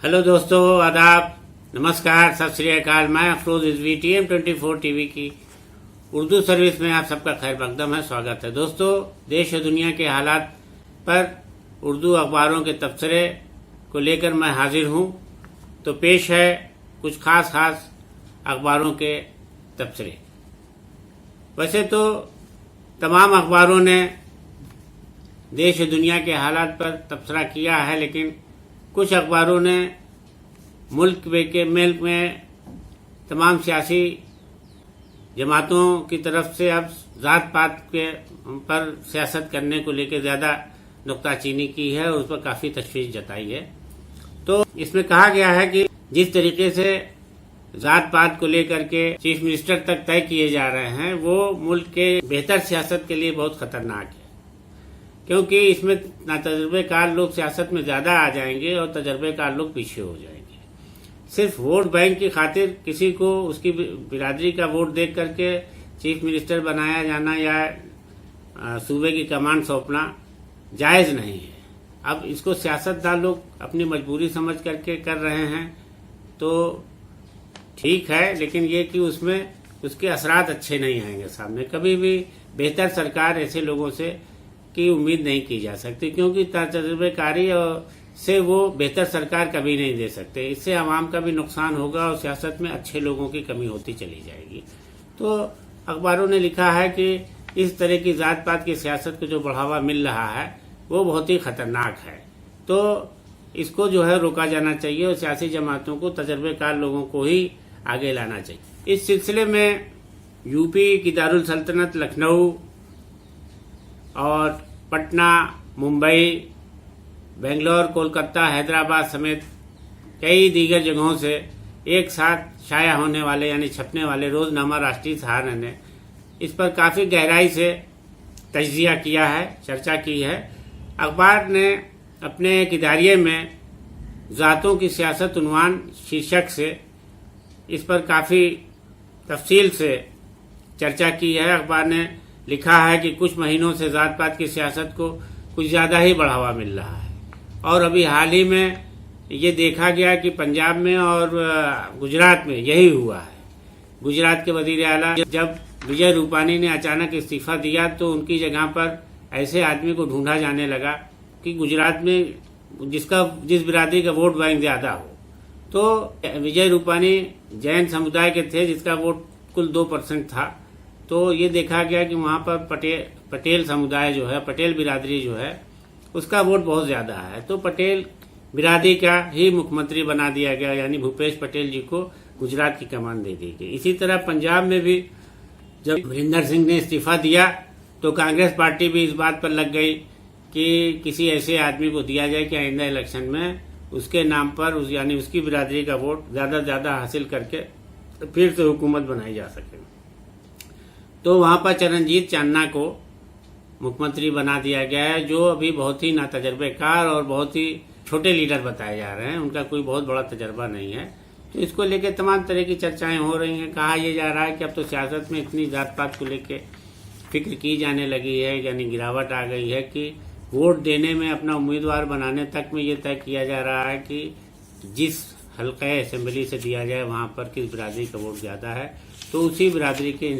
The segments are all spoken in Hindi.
हेलो दोस्तों, आदाब, नमस्कार, सत श्री अकाल। मैं अफरोज रिजवी TM24 टीवी की उर्दू सर्विस में आप सबका खैर मकदम है, स्वागत है। दोस्तों, देश और दुनिया के हालात पर उर्दू अखबारों के तबसरे को लेकर मैं हाजिर हूं। तो पेश है कुछ खास अखबारों के तबसरे। वैसे तो तमाम अखबारों ने देश और दुनिया के हालात पर तबसरा किया है, लेकिन कुछ अखबारों ने मुल्क में तमाम सियासी जमातों की तरफ से अब जात पात के पर सियासत करने को लेकर ज्यादा नुक्ताचीनी की है और उस पर काफी तशवीश जताई है। तो इसमें कहा गया है कि जिस तरीके से जात पात को लेकर के चीफ मिनिस्टर तक तय किए जा रहे हैं, वो मुल्क के बेहतर सियासत के लिए बहुत खतरनाक है, क्योंकि इसमें नातजुर्बेकार लोग सियासत में ज्यादा आ जाएंगे और तजर्बेकार लोग पीछे हो जाएंगे। सिर्फ वोट बैंक की खातिर किसी को उसकी बिरादरी का वोट देख करके चीफ मिनिस्टर बनाया जाना या सूबे की कमान सौंपना जायज नहीं है। अब इसको सियासतदान लोग अपनी मजबूरी समझ करके कर रहे हैं तो ठीक है, लेकिन ये कि उसमें उसके असरात अच्छे नहीं आएंगे सामने। कभी भी बेहतर सरकार ऐसे लोगों से की उम्मीद नहीं की जा सकती, क्योंकि तजुर्बेकारी से वो बेहतर सरकार कभी नहीं दे सकते। इससे आवाम का भी नुकसान होगा और सियासत में अच्छे लोगों की कमी होती चली जाएगी। तो अखबारों ने लिखा है कि इस तरह की जात पात की सियासत को जो बढ़ावा मिल रहा है वो बहुत ही खतरनाक है। तो इसको जो है रोका जाना चाहिए और सियासी जमातों को, तजर्बेकार लोगों को ही आगे लाना चाहिए। इस सिलसिले में यूपी की दारुल सल्तनत लखनऊ और पटना, मुंबई, बेंगलोर, कोलकाता, हैदराबाद समेत कई दीगर जगहों से एक साथ शाया होने वाले यानी छपने वाले रोजनामा राष्ट्रीय सहारा ने इस पर काफी गहराई से तज्जिया किया है, चर्चा की है। अखबार ने अपने एक इदारिये में जातों की सियासत उन्वान शीर्षक से इस पर काफी तफसील से चर्चा की है। अखबार ने लिखा है कि कुछ महीनों से जात पात की सियासत को कुछ ज्यादा ही बढ़ावा मिल रहा है और अभी हाल ही में ये देखा गया कि पंजाब में और गुजरात में यही हुआ है। गुजरात के वजीर आला जब विजय रूपानी ने अचानक इस्तीफा दिया तो उनकी जगह पर ऐसे आदमी को ढूंढा जाने लगा कि गुजरात में जिस बिरादरी का वोट बैंक ज्यादा हो। तो विजय रूपानी जैन समुदाय के थे जिसका वोट कुल 2% था। तो ये देखा गया कि वहां पर पटेल समुदाय जो है, पटेल बिरादरी जो है, उसका वोट बहुत ज्यादा है। तो पटेल बिरादरी का ही मुख्यमंत्री बना दिया गया, यानी भूपेश पटेल जी को गुजरात की कमान दे दी गई। इसी तरह पंजाब में भी जब अमरिंदर सिंह ने इस्तीफा दिया तो कांग्रेस पार्टी भी इस बात पर लग गई कि किसी ऐसे आदमी को दिया जाए कि आइंदा इलेक्शन में उसके नाम पर यानी उसकी बिरादरी का वोट ज्यादा हासिल करके फिर से हुकूमत बनाई जा सके। तो वहां पर चरणजीत चांदना को मुख्यमंत्री बना दिया गया है, जो अभी बहुत ही नातजर्बेकार और बहुत ही छोटे लीडर बताए जा रहे हैं। उनका कोई बहुत बड़ा तजर्बा नहीं है। तो इसको लेकर तमाम तरह की चर्चाएं हो रही हैं। कहा यह जा रहा है कि अब तो सियासत में इतनी जात पात को लेकर फिक्र की जाने लगी है, यानी गिरावट आ गई है कि वोट देने में, अपना उम्मीदवार बनाने तक में ये तय किया जा रहा है कि जिस हल्के असेंबली से दिया जाए वहां पर किस बिरादरी का वोट ज्यादा है तो उसी बिरादरी के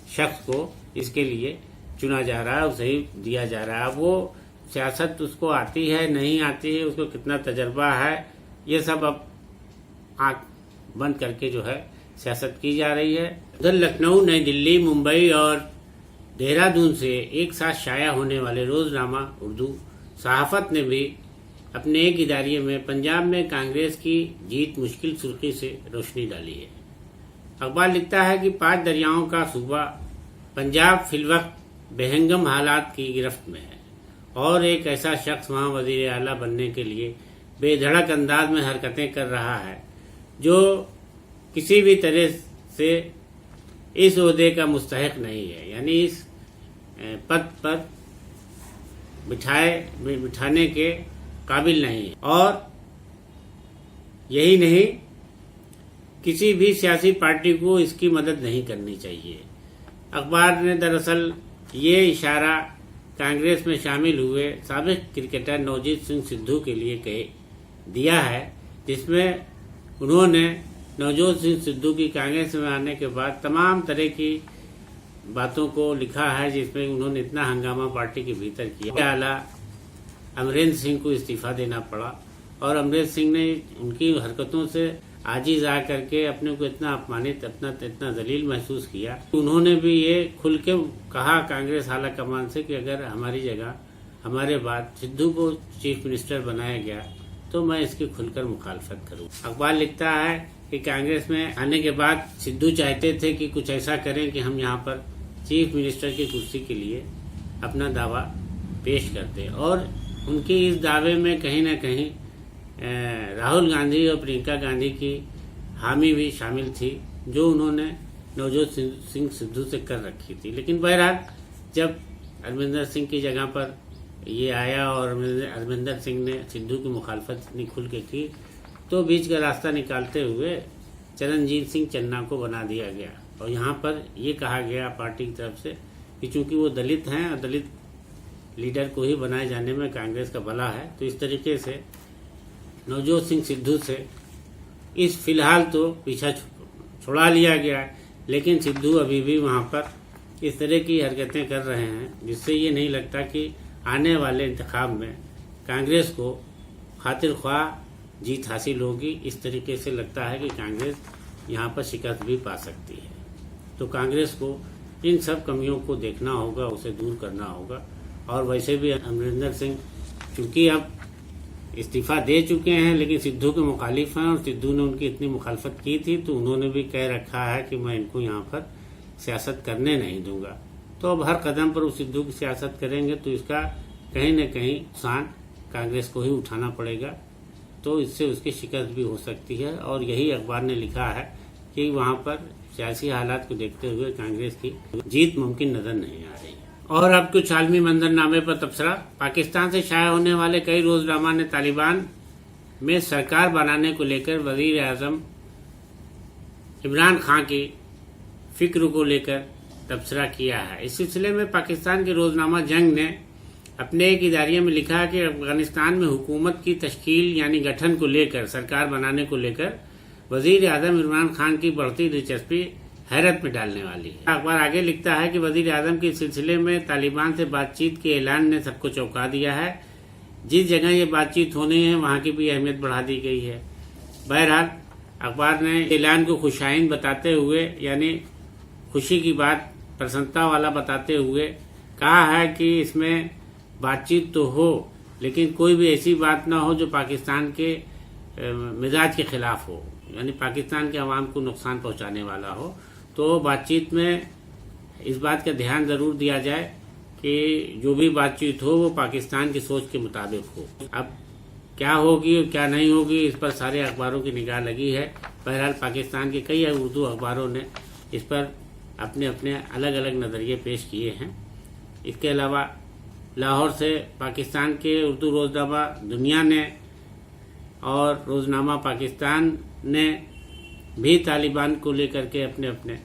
शख्स को इसके लिए चुना जा रहा है, उसे ही दिया जा रहा है। वो सियासत उसको आती है नहीं आती है, उसको कितना तजर्बा है, ये सब अब आंख बंद करके जो है सियासत की जा रही है। उधर लखनऊ, नई दिल्ली, मुंबई और देहरादून से एक साथ शाया होने वाले रोजनामा उर्दू सहाफत ने भी अपने एक इदारिये में पंजाब में कांग्रेस की जीत मुश्किल सुर्खी से रोशनी डाली है। अखबार लिखता है कि 5 दरियाओं का सूबा पंजाब फिलवक्त बेहंगम हालात की गिरफ्त में है और एक ऐसा शख्स वहां वजीर आला बनने के लिए बेधड़क अंदाज में हरकतें कर रहा है जो किसी भी तरह से इस ओहदे का मुस्तहिक नहीं है, यानी इस पद पर बिठाने के काबिल नहीं है। और यही नहीं, किसी भी सियासी पार्टी को इसकी मदद नहीं करनी चाहिए। अखबार ने दरअसल ये इशारा कांग्रेस में शामिल हुए साबिक क्रिकेटर नवजीत सिंह सिद्धू के लिए दिया है, जिसमें उन्होंने नवजोत सिंह सिद्धू की कांग्रेस में आने के बाद तमाम तरह की बातों को लिखा है, जिसमें उन्होंने इतना हंगामा पार्टी के भीतर किया। आला अमरेंद्र सिंह को इस्तीफा देना पड़ा और अमरेंद्र सिंह ने उनकी हरकतों से आजिज आ करके अपने को इतना अपमानित, इतना जलील महसूस किया। उन्होंने भी ये खुल के कहा कांग्रेस आला कमान से कि अगर हमारी जगह हमारे बाद सिद्धू को चीफ मिनिस्टर बनाया गया तो मैं इसकी खुलकर मुखालफत करूँ। अखबार लिखता है कि कांग्रेस में आने के बाद सिद्धू चाहते थे कि कुछ ऐसा करें कि हम यहाँ पर चीफ मिनिस्टर की कुर्सी के लिए अपना दावा पेश कर दें, और उनके इस दावे में कहीं न कहीं राहुल गांधी और प्रियंका गांधी की हामी भी शामिल थी, जो उन्होंने नवजोत सिंह सिद्धू से कर रखी थी। लेकिन बहरहाल जब अरविंदर सिंह की जगह पर ये आया और अरविंदर सिंह ने सिद्धू की मुखालफत इतनी खुल के की, तो बीच का रास्ता निकालते हुए चरणजीत सिंह चन्ना को बना दिया गया। और यहाँ पर ये कहा गया पार्टी की तरफ से कि चूंकि वो दलित हैं और दलित लीडर को ही बनाए जाने में कांग्रेस का भला है, तो इस तरीके से नवजोत सिंह सिद्धू से इस फिलहाल तो पीछा छुड़ा लिया गया है। लेकिन सिद्धू अभी भी वहाँ पर इस तरह की हरकतें कर रहे हैं, जिससे ये नहीं लगता कि आने वाले इंतखाब में कांग्रेस को खातिर ख्वाह जीत हासिल होगी। इस तरीके से लगता है कि कांग्रेस यहाँ पर शिकस्त भी पा सकती है। तो कांग्रेस को इन सब कमियों को देखना होगा, उसे दूर करना होगा। और वैसे भी अमरिंदर सिंह चूंकि अब इस्तीफा दे चुके हैं, लेकिन सिद्धू के मुखालिफ हैं और सिद्धू ने उनकी इतनी मुखालफत की थी, तो उन्होंने भी कह रखा है कि मैं इनको यहाँ पर सियासत करने नहीं दूंगा। तो अब हर कदम पर वो सिद्धू की सियासत करेंगे तो इसका कहीं न कहीं नुकसान कांग्रेस को ही उठाना पड़ेगा, तो इससे उसकी शिकस्त भी हो सकती है। और यही अखबार ने लिखा है कि वहाँ पर सियासी हालात को देखते हुए कांग्रेस की जीत मुमकिन नजर नहीं आ रही। और अब कुछ आलमी मंजरनामे पर तबसरा। पाकिस्तान से शाया होने वाले कई रोजनामा ने तालिबान में सरकार बनाने को लेकर वजीर आजम इमरान खान की फिक्र को लेकर तबसरा किया है। इस सिलसिले में पाकिस्तान के रोजनामा जंग ने अपने एक इदारिये में लिखा है कि अफगानिस्तान में हुकूमत की तश्कील यानी गठन को लेकर, सरकार बनाने को लेकर वजीर आजम इमरान खान की बढ़ती दिलचस्पी हैरत में डालने वाली है। अखबार आगे लिखता है कि वजीर आजम के सिलसिले में तालिबान से बातचीत के ऐलान ने सबको चौंका दिया है। जिस जगह ये बातचीत होनी है वहां की भी अहमियत बढ़ा दी गई है। बहरहाल अखबार ने ऐलान को खुशाइन बताते हुए, यानी खुशी की बात, प्रसन्नता वाला बताते हुए कहा है कि इसमें बातचीत तो हो, लेकिन कोई भी ऐसी बात ना हो जो पाकिस्तान के मिजाज के खिलाफ हो, यानी पाकिस्तान के अवाम को नुकसान पहुंचाने वाला हो। तो बातचीत में इस बात का ध्यान जरूर दिया जाए कि जो भी बातचीत हो वो पाकिस्तान की सोच के मुताबिक हो। अब क्या होगी और क्या नहीं होगी, इस पर सारे अखबारों की निगाह लगी है। बहरहाल पाकिस्तान के कई उर्दू अखबारों ने इस पर अपने अपने अलग अलग नज़रिए पेश किए हैं। इसके अलावा लाहौर से पाकिस्तान के उर्दू रोजनामा दुनिया ने और रोजनामा पाकिस्तान ने भी तालिबान को लेकर के अपने अपने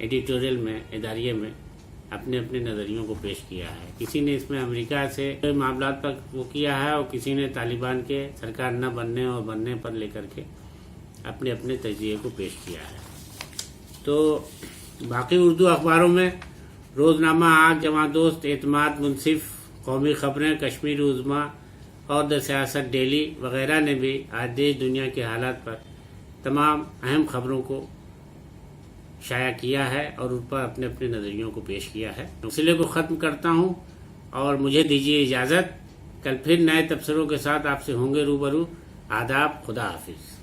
एडिटोरियल में, इदारिये में अपने अपने नज़रियों को पेश किया है। किसी ने इसमें अमेरिका से मामला पर वो किया है और किसी ने तालिबान के सरकार न बनने और बनने पर लेकर के अपने अपने तजिए को पेश किया है। तो बाकी उर्दू अखबारों में रोजनामा आग, जमा दोस्त, एतमाद, मुनसिफ, कौमी खबरें, कश्मीर उज़्मा और द सियासत डेली वगैरह ने भी आज देश दुनिया के हालात पर तमाम अहम खबरों को शाया किया है और उन पर अपने अपने नज़रियों को पेश किया है। सिलसिले को ख़त्म करता हूँ और मुझे दीजिए इजाज़त। कल फिर नए तबसरों के साथ आपसे होंगे रूबरू। आदाब, खुदा हाफिज़।